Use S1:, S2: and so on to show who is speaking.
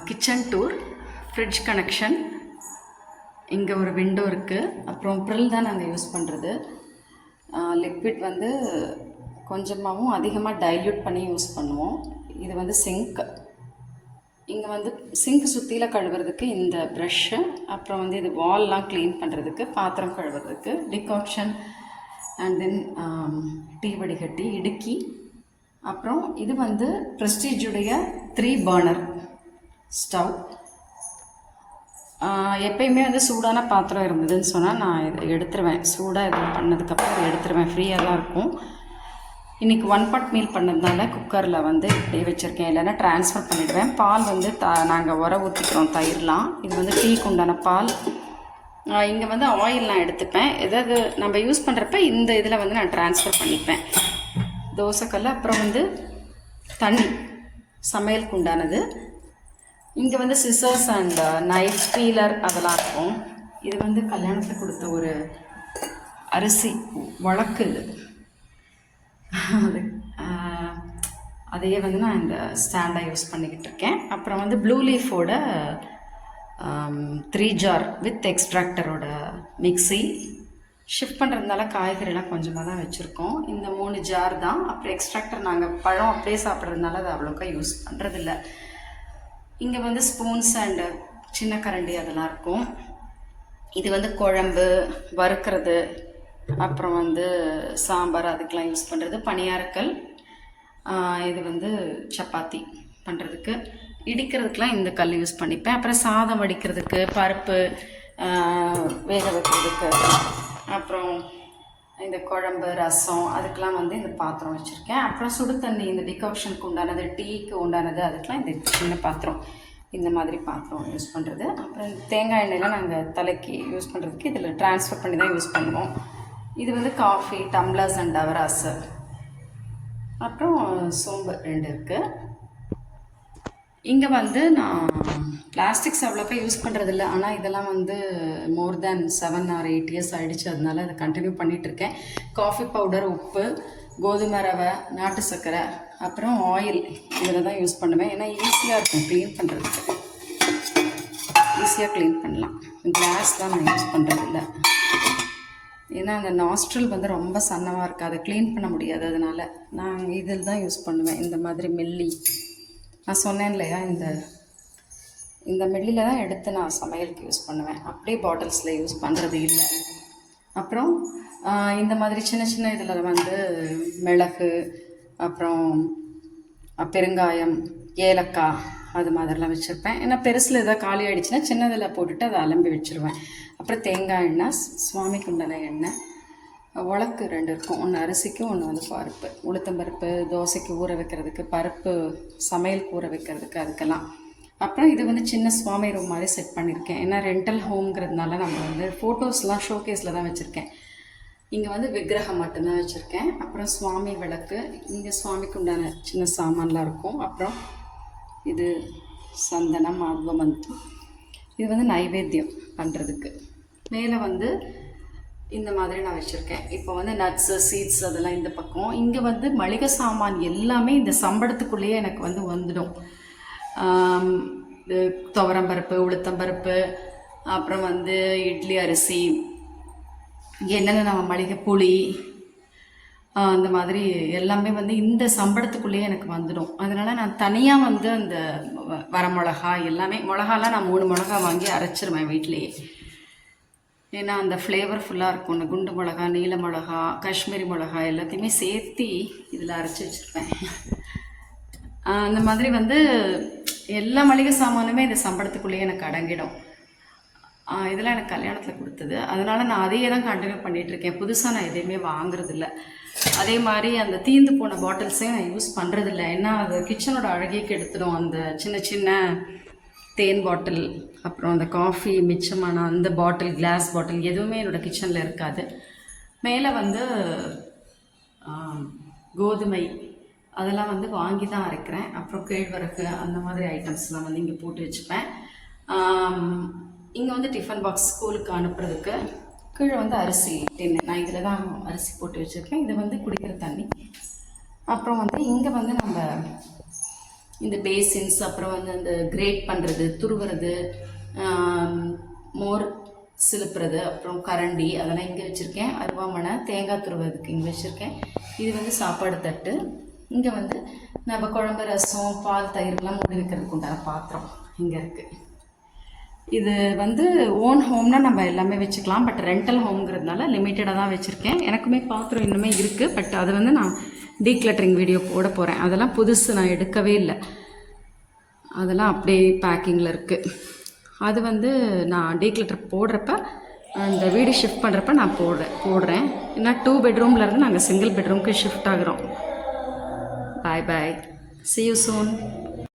S1: Kitchen tour, fridge connection, இங்கே ஒரு window இருக்குது. அப்புறம் ப்ரில் தான் நாங்கள் யூஸ் பண்ணுறது. லிக்விட் வந்து கொஞ்சமாகவும் அதிகமாக டைல்யூட் பண்ணி யூஸ் பண்ணுவோம். இது வந்து சிங்க். இங்கே வந்து சிங்க் சுற்றியில் கழுவுறதுக்கு இந்த ப்ரஷ்ஷு, அப்புறம் வந்து இது வால்லாம் க்ளீன் பண்ணுறதுக்கு, பாத்திரம் கழுவுறதுக்கு டிகாக்ஷன், அண்ட் தென் டீ வடிகட்டி, இடுக்கி. அப்புறம் இது வந்து ப்ரெஸ்டீஜுடைய 3 பர்னர் ஸ்டவ். எப்பயுமே வந்து சூடான பாத்திரம் இருந்ததுன்னு சொன்னால் நான் இதை எடுத்துருவேன். சூடாக இது பண்ணதுக்கப்புறம் இதை எடுத்துருவேன், ஃப்ரீயாக தான் இருக்கும். இன்றைக்கி 1 pot மீல் பண்ணதுனால குக்கரில் வந்து இப்படியே வச்சுருக்கேன், இல்லைன்னா ட்ரான்ஸ்ஃபர் பண்ணிவிடுவேன். பால் வந்து நாங்கள் உர ஊற்றிக்கிறோம், தயிர்லாம். இது வந்து டீக்கு உண்டான பால். இங்கே வந்து ஆயில் நான் எடுத்துப்பேன். எதாவது நம்ம யூஸ் பண்ணுறப்ப இந்த இதில் வந்து நான் ட்ரான்ஸ்ஃபர் பண்ணிப்பேன். தோசைக்கல், அப்புறம் வந்து தண்ணி சமையலுக்கு உண்டானது. இங்கே வந்து சிசர்ஸ் அண்ட் நைஃப், பீலர் அதெல்லாம் இருக்கும். இது வந்து கல்யாணத்துக்கு கொடுத்த ஒரு அரிசி வழக்கு. இது அது அதையே வந்து நான் இந்த ஸ்டாண்டாக யூஸ் பண்ணிக்கிட்டு இருக்கேன். அப்புறம் வந்து ப்ளூ லீஃபோட 3 ஜார் வித் எக்ஸ்ட்ராக்டரோட மிக்சி. ஷிஃப்ட் பண்ணுறதுனால காய்கறிலாம் கொஞ்சமாக தான் வச்சுருக்கோம். இந்த 3 ஜார் தான். அப்புறம் எக்ஸ்ட்ராக்டர் நாங்கள் பழம் அப்படியே சாப்பிட்றதுனால அது அவ்வளோக்கா யூஸ் பண்ணுறதில்ல. இங்கே வந்து ஸ்பூன்ஸ் அண்டு சின்ன கரண்டி அதெல்லாம் இருக்கும். இது வந்து குழம்பு வறுக்கிறது, அப்புறம் வந்து சாம்பார் அதுக்கெலாம் யூஸ் பண்ணுறது. பணியாரக்கல், இது வந்து சப்பாத்தி பண்ணுறதுக்கு. இடிக்கிறதுக்கெலாம் இந்த கல் யூஸ் பண்ணிப்பேன். அப்புறம் சாதம் வடிக்கிறதுக்கு, பருப்பு வேக வைக்கிறதுக்கு, அப்புறம் இந்த குழம்பு ரசம் அதுக்கெலாம் வந்து இந்த பாத்திரம் வச்சுருக்கேன். அப்புறம் சுடு தண்ணி, இந்த டிகாக்ஷனுக்கு உண்டானது, டீக்கு உண்டானது, அதுக்கெலாம் இந்த சின்ன பாத்திரம், இந்த மாதிரி பாத்திரம் யூஸ் பண்ணுறது. அப்புறம் தேங்காய் எண்ணெயெலாம் நாங்கள் தலைக்கு யூஸ் பண்ணுறதுக்கு இதில் ட்ரான்ஸ்ஃபர் பண்ணி தான் யூஸ் பண்ணுவோம். இது வந்து காஃபி டம்ளர்ஸ் அண்ட் டவராஸு. அப்புறம் சோம்பு 2 இருக்குது. இங்கே வந்து நான் பிளாஸ்டிக்ஸ் அவ்வளோக்கா யூஸ் பண்ணுறதில்ல. ஆனால் இதெல்லாம் வந்து மோர் தேன் 7 or 8 years ஆகிடுச்சு. அதனால அதை கண்டினியூ பண்ணிகிட்ருக்கேன். காஃபி பவுடர், உப்பு, கோதுமை ரவை, நாட்டு சர்க்கரை, அப்புறம் ஆயில் இதில் தான் யூஸ் பண்ணுவேன். ஏன்னா ஈஸியாக இருக்கும் க்ளீன் பண்ணுறதுக்கு, ஈஸியாக க்ளீன் பண்ணலாம். கிளாஸ் தான் நான் யூஸ் பண்ணுறதில்ல. ஏன்னா அந்த நாஸ்ட்ரல் வந்து ரொம்ப சன்னமாக இருக்குது, அதை க்ளீன் பண்ண முடியாது. அதனால் நான் இதில் தான் யூஸ் பண்ணுவேன். இந்த மாதிரி மெல்லி, நான் சொன்னேன் இல்லையா, இந்த மெல்லியில் தான் எடுத்து நான் சமையலுக்கு யூஸ் பண்ணுவேன். அப்படியே பாட்டில்ஸில் யூஸ் பண்ணுறது இல்லை. அப்புறம் இந்த மாதிரி சின்ன சின்ன இதில் வந்து மிளகு, அப்புறம் பெருங்காயம், ஏலக்காய் அது மாதிரிலாம் வச்சுருப்பேன். ஏன்னா பெருசில் எதாவது காலி ஆகிடுச்சுன்னா சின்னதில் போட்டுட்டு அதை அலம்பி வச்சுருவேன். அப்புறம் தேங்காய் எண்ணெய், சுவாமிக்கு உண்டான எண்ணெய், உலக்கு 2 இருக்கும். ஒன்று அரிசிக்கு, ஒன்று வந்து பருப்பு, உளுத்தம்பருப்பு தோசைக்கு ஊற வைக்கிறதுக்கு, பருப்பு சமையலுக்கு ஊற வைக்கிறதுக்கு, அதுக்கெல்லாம். அப்புறம் இது வந்து சின்ன சுவாமி ரூம் மாதிரி செட் பண்ணியிருக்கேன். ஏன்னா ரெண்டல் ஹோம்ங்கிறதுனால நம்ம வந்து ஃபோட்டோஸ்லாம் ஷோகேஸில் தான் வச்சுருக்கேன். இங்கே வந்து விக்கிரகம் மட்டும்தான் வச்சுருக்கேன். அப்புறம் சுவாமி விளக்கு, இங்கே சுவாமிக்கு உண்டான சின்ன சாமான்லாம் இருக்கும். அப்புறம் இது சந்தனம், ஆத்வமந்து, இது வந்து நைவேத்தியம் பண்ணுறதுக்கு. மேலே வந்து இந்த மாதிரி நான் வச்சுருக்கேன். இப்போ வந்து நட்ஸு, சீட்ஸ் அதெல்லாம் இந்த பக்கம். இங்கே வந்து மளிகை சாமான் எல்லாமே இந்த சம்பளத்துக்குள்ளேயே எனக்கு வந்து வந்துடும். துவரம்பருப்பு, உளுத்தம்பருப்பு, அப்புறம் வந்து இட்லி அரிசி, என்னென்ன நம்ம மளிகை, புளி, அந்த மாதிரி எல்லாமே வந்து இந்த சம்பளத்துக்குள்ளேயே எனக்கு வந்துடும். அதனால் நான் தனியாக வந்து அந்த வரமிளகா எல்லாமே, மிளகாலாம் நான் 3 மிளகா வாங்கி அரைச்சிருவேன் வீட்லேயே. ஏன்னா அந்த ஃப்ளேவர்ஃபுல்லாக இருக்கும். இந்த குண்டு மிளகா, நீல மிளகா, காஷ்மீரி மிளகா எல்லாத்தையுமே சேர்த்து இதில் அரைச்சி வச்சுருப்பேன். அந்த மாதிரி வந்து எல்லா மளிகை சாமானுமே இந்த சம்பளத்துக்குள்ளேயே எனக்கு அடங்கிடும். இதெல்லாம் எனக்கு கல்யாணத்தில் கொடுத்தது. அதனால் நான் அதையே தான் கண்டினியூ பண்ணிகிட்ருக்கேன். புதுசாக நான் எதையுமே வாங்குறதில்ல. அதே மாதிரி அந்த தீர்ந்து போன பாட்டில்ஸையும் நான் யூஸ் பண்ணுறதில்ல. ஏன்னா அது கிச்சனோட அழகே கெடுத்துடும். அந்த சின்ன சின்ன தேன் பாட்டில், அப்புறம் அந்த காஃபி மிச்சமான அந்த பாட்டில், கிளாஸ் பாட்டில் எதுவுமே என்னோடய கிச்சனில் இருக்காது. மேலே வந்து கோதுமை அதெல்லாம் வந்து வாங்கி தான் அரைக்கிறேன். அப்புறம் கேழ்வரகு அந்த மாதிரி ஐட்டம்ஸ்லாம் வந்து இங்கே போட்டு வச்சுப்பேன். இங்கே வந்து டிஃபன் பாக்ஸ் ஸ்கூலுக்கு அனுப்புறதுக்கு. கீழே வந்து அரிசி டின்னு, நான் இதில் தான் அரிசி போட்டு வச்சுருக்கேன். இது வந்து குடிக்கிற தண்ணி. அப்புறம் வந்து இங்கே வந்து நம்ம இந்த பேசின்ஸ், அப்புறம் வந்து அந்த கிரேட் பண்ணுறது, துருவுறது, மோர் சிலுப்புறது, அப்புறம் கரண்டி அதெல்லாம் இங்கே வச்சுருக்கேன். அருவாமனை, தேங்காய் துருவதுக்கு இங்கே வச்சுருக்கேன். இது வந்து சாப்பாடு தட்டு. இங்கே வந்து நம்ம குழம்பு, ரசம், பால், தயிர்லாம் மூடி வைக்கிறதுக்கு உண்டான பாத்திரம் இங்கே இருக்குது. இது வந்து ஓன் ஹோம்னா நம்ம எல்லாமே வச்சுக்கலாம். பட் ரெண்டல் ஹோம்ங்கிறதுனால லிமிட்டடாக தான் வச்சுருக்கேன். எனக்குமே பாத்திரம் இன்னுமே இருக்குது. பட் அது வந்து நான் டீக்ளட்டரிங் வீடியோ போட போகிறேன். அதெல்லாம் புதுசு, நான் எடுக்கவே இல்லை. அதெல்லாம் அப்படியே பேக்கிங்கில் இருக்குது. அது வந்து நான் டீக்ளட்டர் போடுறப்ப, அந்த வீடு ஷிஃப்ட் பண்ணுறப்ப நான் போடுறேன். ஏன்னா 2 பெட்ரூம்லேருந்து நாங்கள் சிங்கிள் பெட்ரூம்க்கு ஷிஃப்ட் ஆகிறோம். பாய் பாய், see you soon.